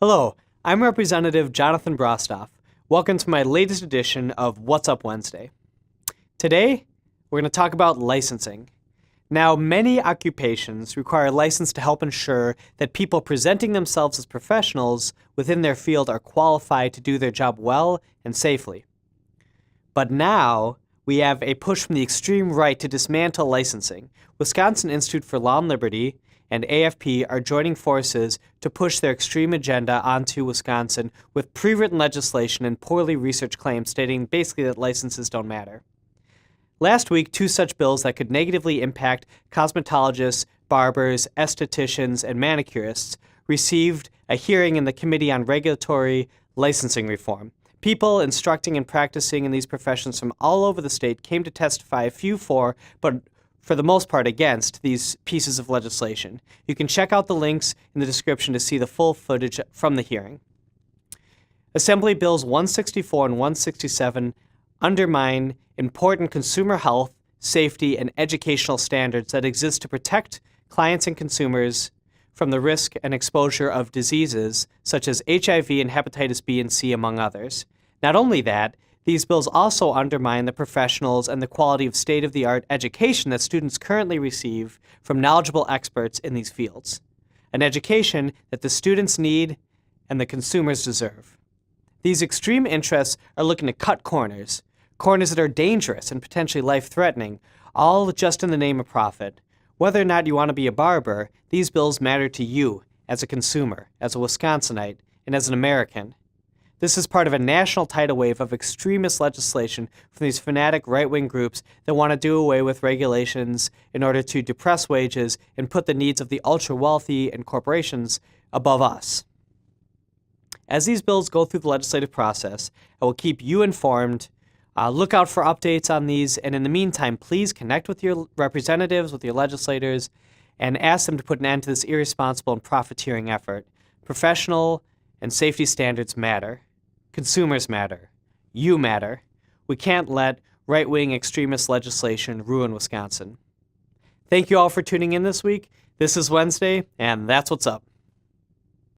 Hello, I'm Representative Jonathan Brostoff. Welcome to my latest edition of What's Up Wednesday. Today, we're going to talk about licensing. Now, many occupations require a license to help ensure that people presenting themselves as professionals within their field are qualified to do their job well and safely. But now, we have a push from the extreme right to dismantle licensing. Wisconsin Institute for Law and Liberty and AFP are joining forces to push their extreme agenda onto Wisconsin with pre-written legislation and poorly researched claims stating basically that licenses don't matter. Last week, two such bills that could negatively impact cosmetologists, barbers, estheticians, and manicurists received a hearing in the Committee on Regulatory Licensing Reform. People instructing and practicing in these professions from all over the state came to testify, a few for, but for the most part against, these pieces of legislation. You can check out the links in the description to see the full footage from the hearing. Assembly Bills 164 and 167 undermine important consumer health, safety, and educational standards that exist to protect clients and consumers from the risk and exposure of diseases such as HIV and hepatitis B and C, among others. Not only that, these bills also undermine the professionals and the quality of state-of-the-art education that students currently receive from knowledgeable experts in these fields, an education that the students need and the consumers deserve. These extreme interests are looking to cut corners that are dangerous and potentially life-threatening, all just in the name of profit. Whether or not you want to be a barber, these bills matter to you as a consumer, as a Wisconsinite, and as an American. This is part of a national tidal wave of extremist legislation from these fanatic right-wing groups that want to do away with regulations in order to depress wages and put the needs of the ultra-wealthy and corporations above us. As these bills go through the legislative process, I will keep you informed. Look out for updates on these, and in the meantime, please connect with your representatives, with your legislators, and ask them to put an end to this irresponsible and profiteering effort. Professional and safety standards matter. Consumers matter. You matter. We can't let right-wing extremist legislation ruin Wisconsin. Thank you all for tuning in this week. This is Wednesday, and that's what's up.